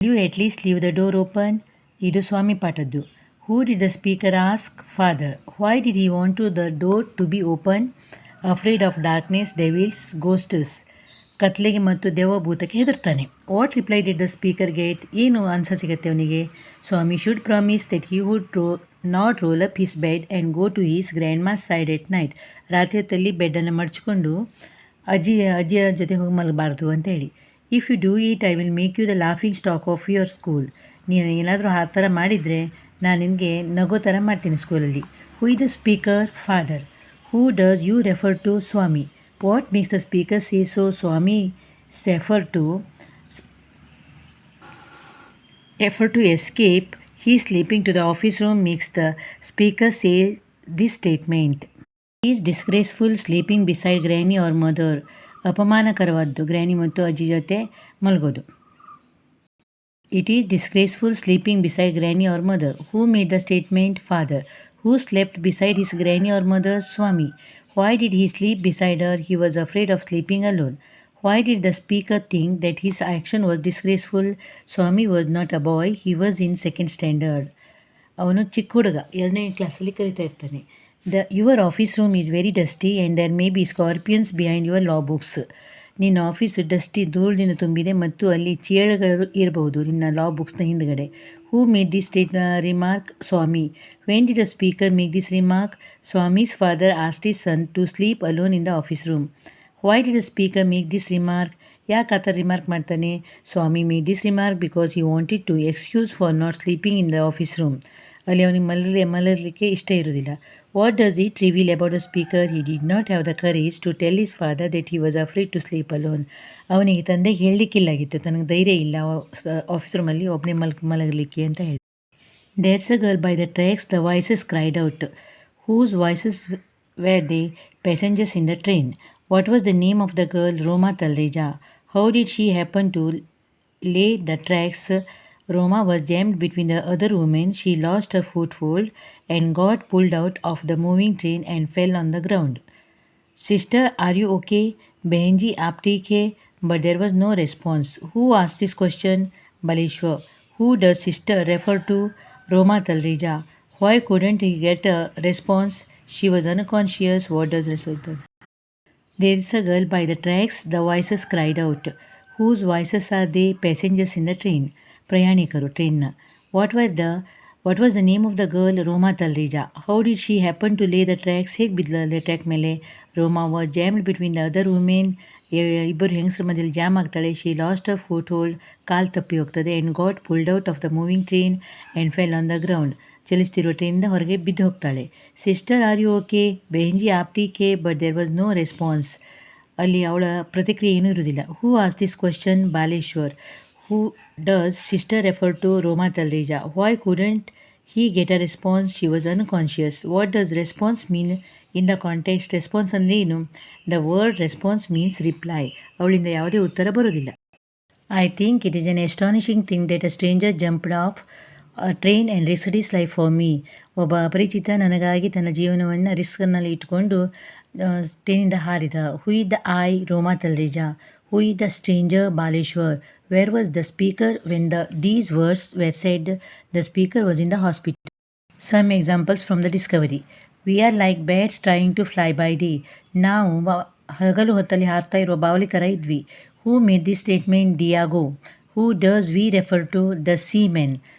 You at least leave the door open? ಇದು ಸ್ವಾಮಿ ಪಾಠದ್ದು. Who did the speaker ask? Father. Why did he want the door to be open? Afraid of darkness, devils, ghosts. ಕತ್ಲೆಗೆ ಮತ್ತು ದೆವ್ವಭೂತಕ್ಕೆ ಹೆದರ್ತಾನೆ. What reply did the speaker get? ಏನು answer ಸಿಗುತ್ತೆ ಅವನಿಗೆ? Swami should promise that he would not roll up his bed and go to his grandma's side at night. ರಾತ್ರಿ ಹೊತ್ತಲ್ಲಿ ಬೆಡ್ಡನ್ನು ಮಡಚಿಕೊಂಡು ಅಜ್ಜಿಯ ಜೊತೆ ಹೋಗಿ ಮಲಗಬಾರ್ದು ಅಂತ ಹೇಳಿ. If you do it I will make you the laughing stock of your school. ನೀನು ಏನಾದರೂ ಆ ಥರ ಮಾಡಿದರೆ ನಾನು ನಿನಗೆ ನಗೋ ಥರ ಮಾಡ್ತೀನಿ ಸ್ಕೂಲಲ್ಲಿ. Who is the speaker? Father. Who does you refer to? Swami. What makes the speaker say so? Swami effort to escape. He is sleeping to the office room makes the speaker say this statement. He is disgraceful sleeping beside granny or mother. ಅಪಮಾನಕರವಾದ್ದು granny ಮತ್ತು ಅಜ್ಜಿ ಜೊತೆ ಮಲಗೋದು. It is disgraceful sleeping beside granny or mother. Who made the statement? Father. Who slept beside his granny or mother? Swami. Why did he sleep beside her? He was afraid of sleeping alone. Why did the speaker think that his action was disgraceful? Swami was not a boy, he was in second standard. ಅವನು ಚಿಕ್ಕ ಹುಡುಗ, 2ನೇ ಕ್ಲಾಸಲ್ಲಿ ಕಲಿತಾ ಇರ್ತಾನೆ. Your office room is very dusty and there may be scorpions behind your law books. ನಿನ್ನ office dusty ಧೂಳಿನಿಂದ ತುಂಬಿದೆ ಮತ್ತು ಅಲ್ಲಿ ಚೇಳುಗಳು ಇರಬಹುದು ನಿನ್ನ ಲಾ ಬುಕ್ಸ್ನ ಹಿಂದುಗಡೆ. Who made this remark? Swami. When did the speaker make this remark? Swami's father asked his son to sleep alone in the office room. Why did the speaker make this remark? ಯಾಕೆ ಆ ಥರ ರಿಮಾರ್ಕ್ ಮಾಡ್ತಾನೆ? Swami made this remark because he wanted to excuse for not sleeping in the office room. ಅಲ್ಲಿ ಅವನಿಗೆ ಮಲಗಲಿಕ್ಕೆ ಇಷ್ಟ ಇರೋದಿಲ್ಲ. What does it reveal about the speaker? He did not have the courage to tell his father that he was afraid to sleep alone. ಅವನಿಗೆ ತಂದೆಗೆ ಹೇಳಲಿಕ್ಕಿಲ್ಲಾಗಿತ್ತು, ತನಗೆ ಧೈರ್ಯ ಇಲ್ಲ ಆಫೀಸ್ ರೂಮಲ್ಲಿ ಒಬ್ಬನೇ ಮಲಗಲಿಕ್ಕೆ ಅಂತ ಹೇಳಿ. There's a girl by the tracks, the voices cried out. Whose voices were they? Passengers in the train. What was the name of the girl? Roma Talreja. How did she happen to lay the tracks? Roma was jammed between the other women. She lost her foothold and got pulled out of the moving train and fell on the ground. Sister, are you okay? Behenji, aap theek hai? But there was no response. Who asked this question? Baleshwar. Who does sister refer to? Roma Talreja. Why couldn't he get a response? She was unconscious. What does result? There is a girl by the tracks. The voices cried out. Whose voices are they? Passengers in the train. ಪ್ರಯಾಣಿಕರು ಟ್ರೈನ್ನ. What was the name of the girl? Roma Talreja. How did she happen to lay the tracks? ಹೇಗೆ ಬಿದ್ಲಲ್ಲಿ track ಮೇಲೆ? Roma was jammed between the other women. ಇಬ್ಬರು ಹೆಂಗಸರ ಮಧ್ಯದಲ್ಲಿ jam ಆಗ್ತಾಳೆ. She lost a foothold. ಕಾಲು ತಪ್ಪಿ ಹೋಗ್ತದೆ. And got pulled out of the moving train and fell on the ground. ಚಲಿಸ್ತಿರುವ ಟ್ರೈನಿಂದ ಹೊರಗೆ ಬಿದ್ದು ಹೋಗ್ತಾಳೆ. Sister, are you okay? ಬೆಹೆಂಜಿ ಆಪ್ಟಿಕೆ. But there was no response. ಅಲ್ಲಿ ಅವಳ ಪ್ರತಿಕ್ರಿಯೆ ಏನೂ ಇರುವುದಿಲ್ಲ. ಹೂ ಆಸ್ this question? Baleshwar. Who does sister refer to? Roma Talreja. Why couldn't he get a response? She was unconscious. What does response mean in the context? Response ಅಂದರೆ ಏನು? The word response means reply. ಅವಳಿಂದ ಯಾವುದೇ ಉತ್ತರ ಬರೋದಿಲ್ಲ. I think it is an astonishing thing that a stranger jumped off a train and risked his life for me. ಒಬ್ಬ ಅಪರಿಚಿತ ನನಗಾಗಿ ತನ್ನ ಜೀವನವನ್ನು ರಿಸ್ಕ್ನಲ್ಲಿ ಇಟ್ಕೊಂಡು ಟ್ರೈನಿಂದ ಹಾರಿದ. Who is the I? Roma Talreja. Who is the stranger? Baleshwar. Where was the speaker when these words were said? The speaker was in the hospital. Some examples from the discovery. We are like bats trying to fly by day. ನಾವು ಹಗಲು ಹೊತ್ತಲ್ಲಿ ಹಾರ್ತಾ ಇರುವ ಬಾವಲಿ ಥರ ಇದ್ವಿ. Who made this statement? Diago. Who does we refer to? The seamen.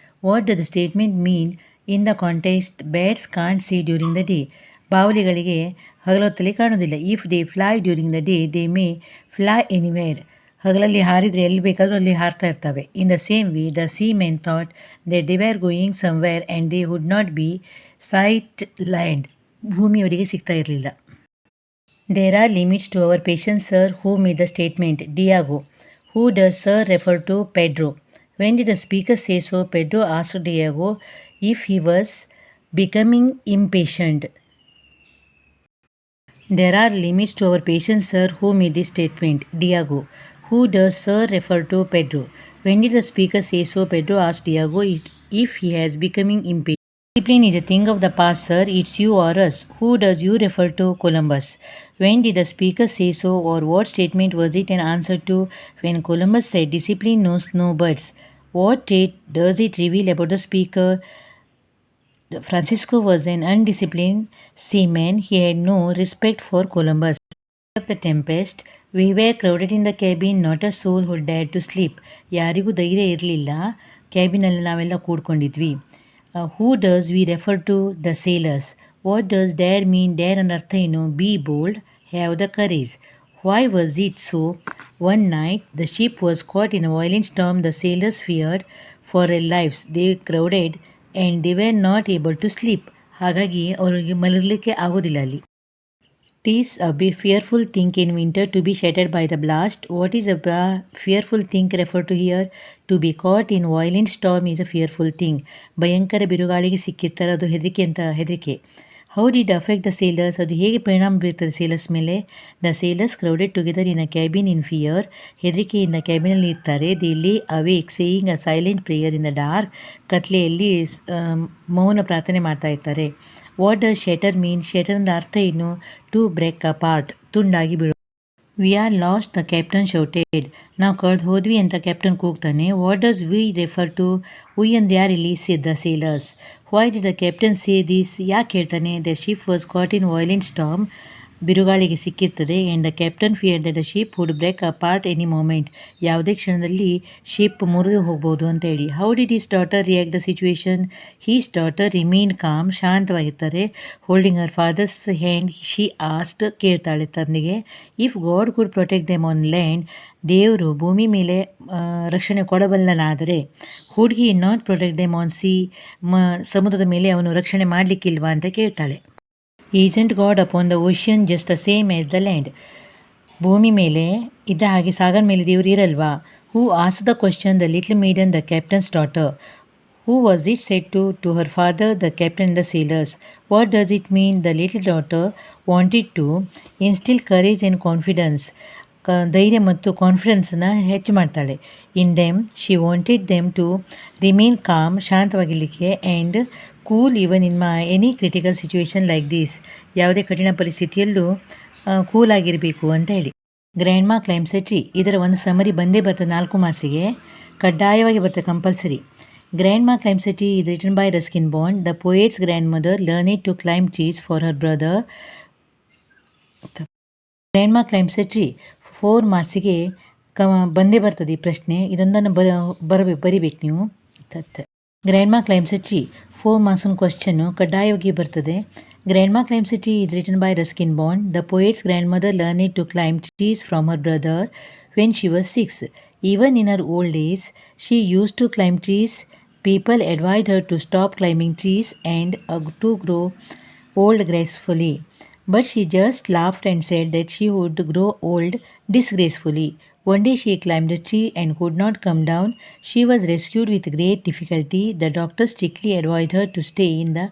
What does the statement mean in the context? Bats can't see during the day. ಬಾವಲಿಗಳಿಗೆ ಹಗಲೊತ್ತಲ್ಲಿ ಕಾಣೋದಿಲ್ಲ. If they fly during the day they may fly anywhere. ಹಗಲಲ್ಲಿ ಹಾರಿದರೆ ಎಲ್ಲಿ ಬೇಕಾದರೂ ಅಲ್ಲಿ ಹಾರ್ತಾ ಇರ್ತವೆ. In the same way the seamen thought that they were going somewhere and they would not be sight land. ಭೂಮಿಯವರಿಗೆ ಸಿಗ್ತಾ ಇರಲಿಲ್ಲ. There are limits to our patience sir. Who made the statement? Diego. Who does sir refer to? Pedro. When did the speaker say so? Pedro asked Diego if he was becoming impatient. There are limits to our patience, sir. Who made this statement? Diago. Who does sir refer to? Pedro. When did the speaker say so? Pedro asked Diago if he has becoming impatient. Discipline is a thing of the past, sir. It's you or us. Who does you refer to? Columbus. When did the speaker say so, or what statement was it an answer to? When Columbus said discipline knows no buts. What trait does it reveal about the speaker? Francisco was an undisciplined seaman. He had no respect for Columbus. Of the tempest, we were crowded in the cabin, not a soul who dared to sleep. ಯಾರಿಗೂ ಧೈರ್ಯ ಇರಲಿಲ್ಲ. ಕ್ಯಾಬಿನಲ್ಲಿ ನಾವೆಲ್ಲ ಕೂಡ್ಕೊಂಡಿದ್ವಿ. Who does we refer to the sailors? What does dare mean? Dare ಅನ್ನೋ ಅರ್ಥ ಏನು? Be bold, have the courage. Why was it so? One night, the ship was caught in a violent storm. The sailors feared for their lives. They crowded and they were not able to sleep. ಹಾಗಾಗಿ ಅವರಿಗೆ ಮಲಗಲಿಕ್ಕೆ ಆಗೋದಿಲ್ಲ ಅಲ್ಲಿ. Tis a fearful thing in winter to be shattered by the blast. What is a fearful thing referred to here? To be caught in violent storm is a fearful thing. ಭಯಂಕರ ಬಿರುಗಾಳಿಗೆ ಸಿಕ್ಕಿರ್ತಾರೆ, ಅದು ಹೆದರಿಕೆ. How did affect the sailors? ಅದು ಹೇಗೆ ಪರಿಣಾಮ ಬೀರ್ತದೆ sailors ಮೇಲೆ? The sailors crowded together in a cabin in fear. ಹೆದರಿಕೆಯಿಂದ ಕ್ಯಾಬಿನಲ್ಲಿ ಇರ್ತಾರೆ. They lay awake saying a silent prayer in the dark. ಕತ್ಲೆಯಲ್ಲಿ ಮೌನ ಪ್ರಾರ್ಥನೆ ಮಾಡ್ತಾ ಇರ್ತಾರೆ. What does shatter mean? Shatter ಅಂದ ಅರ್ಥ ಏನು? ಟು ಬ್ರೇಕ್ ಅ ಪಾರ್ಟ್, ತುಂಡಾಗಿ ಬೀಳು. We are lost, the captain shouted. ನಾವು ಕಳೆದು ಹೋದ್ವಿ ಅಂತ ಕ್ಯಾಪ್ಟನ್ ಕೂಗ್ತಾನೆ. What does we refer to? We ಅಂದ್ರೆ ಯಾರಿಲ್ಲಿ? The sailors. Why did the captain say this? ಯಾಕೆ ಹೇಳ್ತಾನೆ? The ship was caught in violent storm. ಬಿರುಗಾಳಿಗೆ ಸಿಕ್ಕಿರ್ತದೆ. And the captain fear the ship would break apart any moment. ಯಾವುದೇ ಕ್ಷಣದಲ್ಲಿ ship ಮುರಿದು ಹೋಗ್ಬೋದು ಅಂತ ಹೇಳಿ. How did his daughter react the situation? His daughter remain calm, ಶಾಂತವಾಗಿರ್ತಾರೆ. Holding her father's hand, she asked, ಕೇಳ್ತಾಳೆ ತಂದೆಗೆ. If God could protect them on land, ದೇವರು ಭೂಮಿ ಮೇಲೆ ರಕ್ಷಣೆ ಕೊಡಬಲ್ಲನಾದರೆ, would he not protect them on sea, ಸಮುದ್ರದ ಮೇಲೆ ಅವನು ರಕ್ಷಣೆ ಮಾಡಲಿಕ್ಕಿಲ್ವಾ ಅಂತ ಕೇಳ್ತಾಳೆ. Isn't God upon the ocean just the same as the land? ಭೂಮಿ ಮೇಲೆ ಇದ್ದ ಹಾಗೆ ಸಾಗರ ಮೇಲೆ ದೇವರು ಇರಲ್ವಾ? ಹೂ ಆಸ್ the question? The little maiden, the captain's daughter. Who was it said to her father, the captain the sailors? What does it mean? The little daughter wanted to instil courage and confidence. ಧೈರ್ಯ ಮತ್ತು ಕಾನ್ಫಿಡೆನ್ಸನ್ನು ಹೆಚ್ಚು ಮಾಡ್ತಾಳೆ. In them she wanted them to remain calm, ಶಾಂತವಾಗಿರಲಿಕ್ಕೆ. And cool even in any critical situation like this. ಯಾವುದೇ ಕಠಿಣ ಪರಿಸ್ಥಿತಿಯಲ್ಲೂ ಕೂಲಾಗಿರಬೇಕು ಅಂತ ಹೇಳಿ. ಗ್ರ್ಯಾಂಡ್ ಮಾ ಕ್ಲೈಮ್ಸ್ ಎ ಟ್ರೀ. ಇದರ ಒಂದು ಸಮರಿ ಬಂದೇ ಬರ್ತದೆ 4 ಮಾರ್ಕ್ಸಿಗೆ, ಕಡ್ಡಾಯವಾಗಿ ಬರ್ತದೆ, ಕಂಪಲ್ಸರಿ. ಗ್ರ್ಯಾಂಡ್ ಮಾ climbs a tree is written by Ruskin Bond. The poet's grandmother learned to climb trees for her brother. Grand ಮಾ ಕ್ಲೈಮ್ಸ್ ಎ ಟ್ರೀ 4 ಮಾರ್ಕ್ಸಿಗೆ ಬಂದೇ ಬರ್ತದೆ ಈ ಪ್ರಶ್ನೆ. ಇದೊಂದನ್ನು ಬರಿಬೇಕು ನೀವು. ಗ್ರ್ಯಾಂಡ್ ಮಾ ಕ್ಲೈಮ್ಸ್ ಎ ಟ್ರೀ 4 ಮಾರ್ಕ್ಸಿನ ಕ್ವಶನ್ನು ಕಡ್ಡಾಯವಾಗಿ ಬರ್ತದೆ. ಗ್ರ್ಯಾಂಡ್ ಮಾ climbs a tree is written by Ruskin Bond. The poet's grandmother learned to climb trees from her brother when she was 6. Even in her old days, she used to climb trees. People advised her to stop climbing trees and to grow old gracefully. But she just laughed and said that she would grow old disgracefully. One day she climbed a tree and could not come down. She was rescued with great difficulty. The doctor strictly advised her to stay in the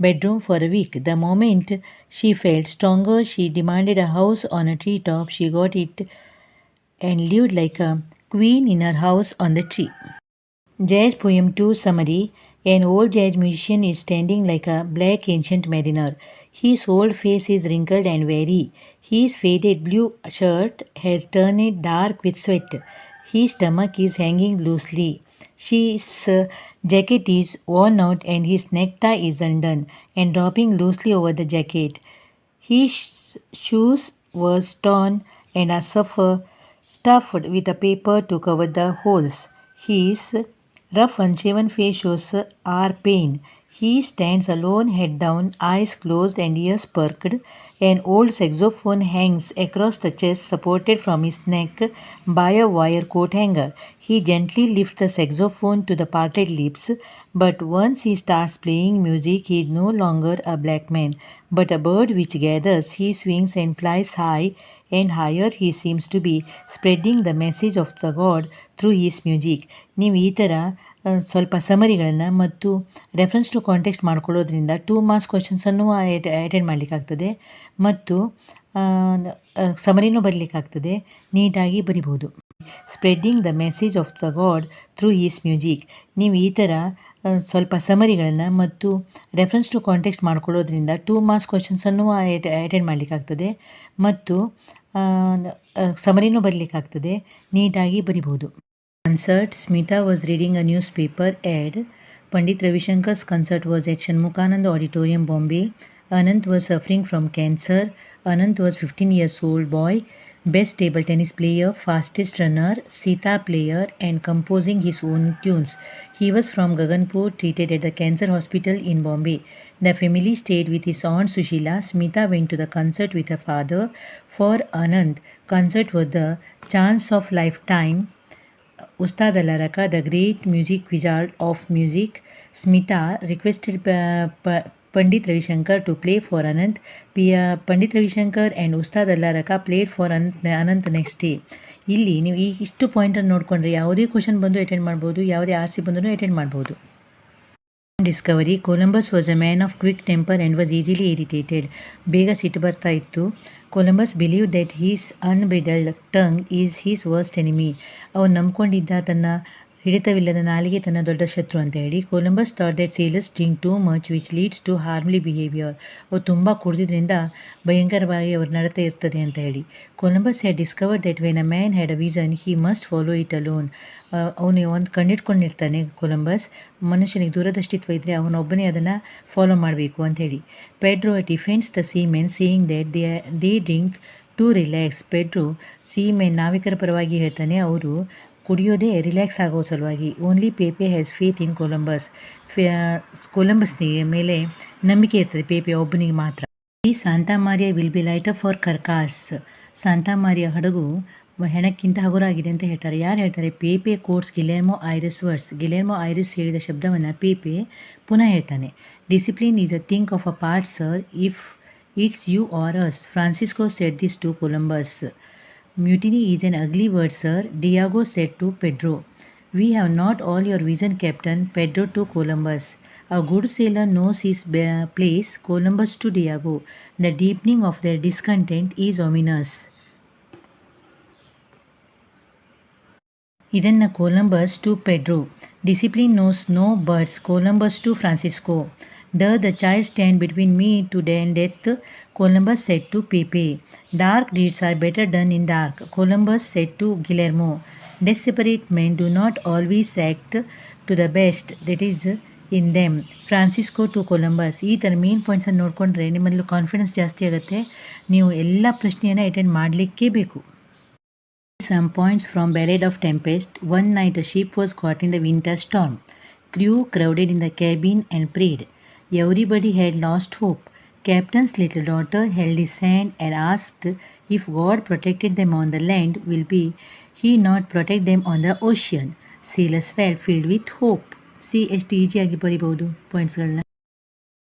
bedroom for a week. The moment she felt stronger, she demanded a house on a treetop. She got it and lived like a queen in her house on the tree. Jazz Poem 2 Summary. An old jazz musician is standing like a black ancient mariner. His old face is wrinkled and weary. His faded blue shirt has turned dark with sweat. His stomach is hanging loosely. His jacket is worn out and his necktie is undone and dropping loosely over the jacket. His shoes were torn and are stuffed with a paper to cover the holes. His rough, unshaven face shows our pain. He stands alone, head down, eyes closed and ears perked. An old saxophone hangs across the chest, supported from his neck by a wire coat hanger. He gently lifts the saxophone to the parted lips, but once he starts playing music, he is no longer a black man, but a bird which gathers. He swings and flies high and higher. He seems to be spreading the message of the God through his music. ನೀವು ಈ ಥರ ಸ್ವಲ್ಪ ಸಮರಿಗಳನ್ನು ಮತ್ತು reference to context ಮಾಡ್ಕೊಳ್ಳೋದ್ರಿಂದ 2 marks ಕ್ವಶನ್ಸನ್ನು attend ಮಾಡಲಿಕ್ಕಾಗ್ತದೆ ಮತ್ತು ಸಮರಿನೂ ಬರಲಿಕ್ಕಾಗ್ತದೆ, ನೀಟಾಗಿ ಬರಿಬೋದು. Spreading the message of the god through his music. ನೀವು ಈ ಥರ ಸ್ವಲ್ಪ ಸಮರಿಗಳನ್ನು ಮತ್ತು ರೆಫರೆನ್ಸ್ ಟು ಕಾಂಟೆಕ್ಸ್ಟ್ ಮಾಡ್ಕೊಳ್ಳೋದ್ರಿಂದ 2 ಮಾರ್ಕ್ಸ್ ಕ್ವಶನ್ಸನ್ನು ಅಟೆಂಡ್ ಮಾಡಲಿಕ್ಕಾಗ್ತದೆ ಮತ್ತು ಸಮರಿನೂ ಬರಲಿಕ್ಕಾಗ್ತದೆ, ನೀಟಾಗಿ ಬರಿಬೋದು. Concert. Smita was reading a newspaper ad. Pandit Ravishankar's concert was at Shanmukanand Auditorium, Bombay. Anant was suffering from cancer. Anant was 15 years old boy, best table tennis player, fastest runner, sitar player, and composing his own tunes. He was from Gaganpur, treated at the cancer hospital in Bombay. The family stayed with his aunt Sushila. Smita went to the concert with her father. For Anant, concert was the chance of lifetime. Ustad Alaraka, the great music wizard of music, Smita requested Pandit Ravishankar to play for Anant. Pandit Ravishankar and Ustad Alaraka played for Anant next day. ಇಲ್ಲಿ ನೀವು ಈ ಇಷ್ಟು ಪಾಯಿಂಟನ್ನು ನೋಡಿಕೊಂಡ್ರೆ ಯಾವುದೇ question ಬಂದು attend ಮಾಡ್ಬೋದು, ಯಾವುದೇ R C ಬಂದರೂ ಅಟೆಂಡ್ ಮಾಡ್ಬೋದು. Discovery. Columbus was a man of quick temper and was easily irritated. ಬೇಗ ಸಿಟ್ಟು ಬರ್ತಾ ಇತ್ತು. Columbus believe that his unbridled tongue is his worst enemy. ಅವನು ನಂಬ್ಕೊಂಡಿದ್ದ ತನ್ನ ಹಿಡಿತವಿಲ್ಲದ ನಾಲಿಗೆ ತನ್ನ ದೊಡ್ಡ ಶತ್ರು ಅಂತ ಹೇಳಿ. Columbus thought that sailors drink too much which leads to harmful behaviour. ಅವ್ರು ತುಂಬ ಕುಡಿದ್ರಿಂದ ಭಯಂಕರವಾಗಿ ಅವ್ರ ನಡತೆ ಇರ್ತದೆ ಅಂತ ಹೇಳಿ. Columbus had discovered that when a man had a vision he must follow it alone. ಅವನಿಗೆ ಒಂದು ಕಂಡಿಟ್ಕೊಂಡಿರ್ತಾನೆ ಕೊಲಂಬಸ್, ಮನುಷ್ಯನಿಗೆ ದೂರದೃಷ್ಟಿತ್ವ ಇದ್ದರೆ ಅವನೊಬ್ಬನೇ ಅದನ್ನು ಫಾಲೋ ಮಾಡಬೇಕು ಅಂಥೇಳಿ. Pedro defends the seamen saying that they drink to relax. Pedro seamen ನಾವಿಕರ ಪರವಾಗಿ ಹೇಳ್ತಾನೆ, ಅವರು ಕುಡಿಯೋದೇ ರಿಲ್ಯಾಕ್ಸ್ ಆಗೋ ಸಲುವಾಗಿ. Only Pepe has faith in Columbus. ಕೊಲಂಬಸ್ನಿಗೆ ಮೇಲೆ ನಂಬಿಕೆ ಇರ್ತದೆ ಪೇಪೆ ಒಬ್ಬನಿಗೆ ಮಾತ್ರ. ಈ Santa Maria will be lighter for carcass. Santa Maria ಹಡಗು ಹೆಣಕ್ಕಿಂತ ಹಗುರಾಗಿದೆ ಅಂತ ಹೇಳ್ತಾರೆ. ಯಾರು ಹೇಳ್ತಾರೆ? Pepe quotes Guillermo Ires words. Guillermo Ires ಹೇಳಿದ ಶಬ್ದವನ್ನು ಪೇಪೆ ಪುನಃ ಹೇಳ್ತಾನೆ. Discipline is a think of a part sir if it's you or us. Francisco said this to Columbus. Mutiny is an ugly word, sir, Diego said to Pedro. We have not all your vision, Captain, Pedro to Columbus. A good sailor knows his place, Columbus to Diego. The deepening of their discontent is ominous. ಇದನ್ನು Columbus to Pedro. Discipline knows no birds. Columbus to Francisco. The child stand between me to death, Columbus said to Pepe. Dark deeds are better done in dark, Columbus said to Guillermo. Desperate men do not always act to the best that is in them, Francisco to Columbus. ಈ ಥರ main ಪಾಯಿಂಟ್ಸನ್ನು ನೋಡಿಕೊಂಡ್ರೆ ನಿಮ್ಮಲ್ಲಿ confidence ಜಾಸ್ತಿ ಆಗುತ್ತೆ. ನೀವು ಎಲ್ಲ ಪ್ರಶ್ನೆಯನ್ನು attend ಮಾಡಲಿಕ್ಕೇ ಬೇಕು. Some points from Ballad of Tempest. One night a ship was caught in the winter storm. Crew crowded in the cabin and prayed. Everybody had lost hope. Captain's little daughter held his hand and asked if God protected them on the land, will he not protect them on the ocean? Sailors felt filled with hope. See ಎಷ್ಟು ಈಸಿಯಾಗಿ ಬರಿಬಹುದು ಪಾಯಿಂಟ್ಸ್ಗಳನ್ನ.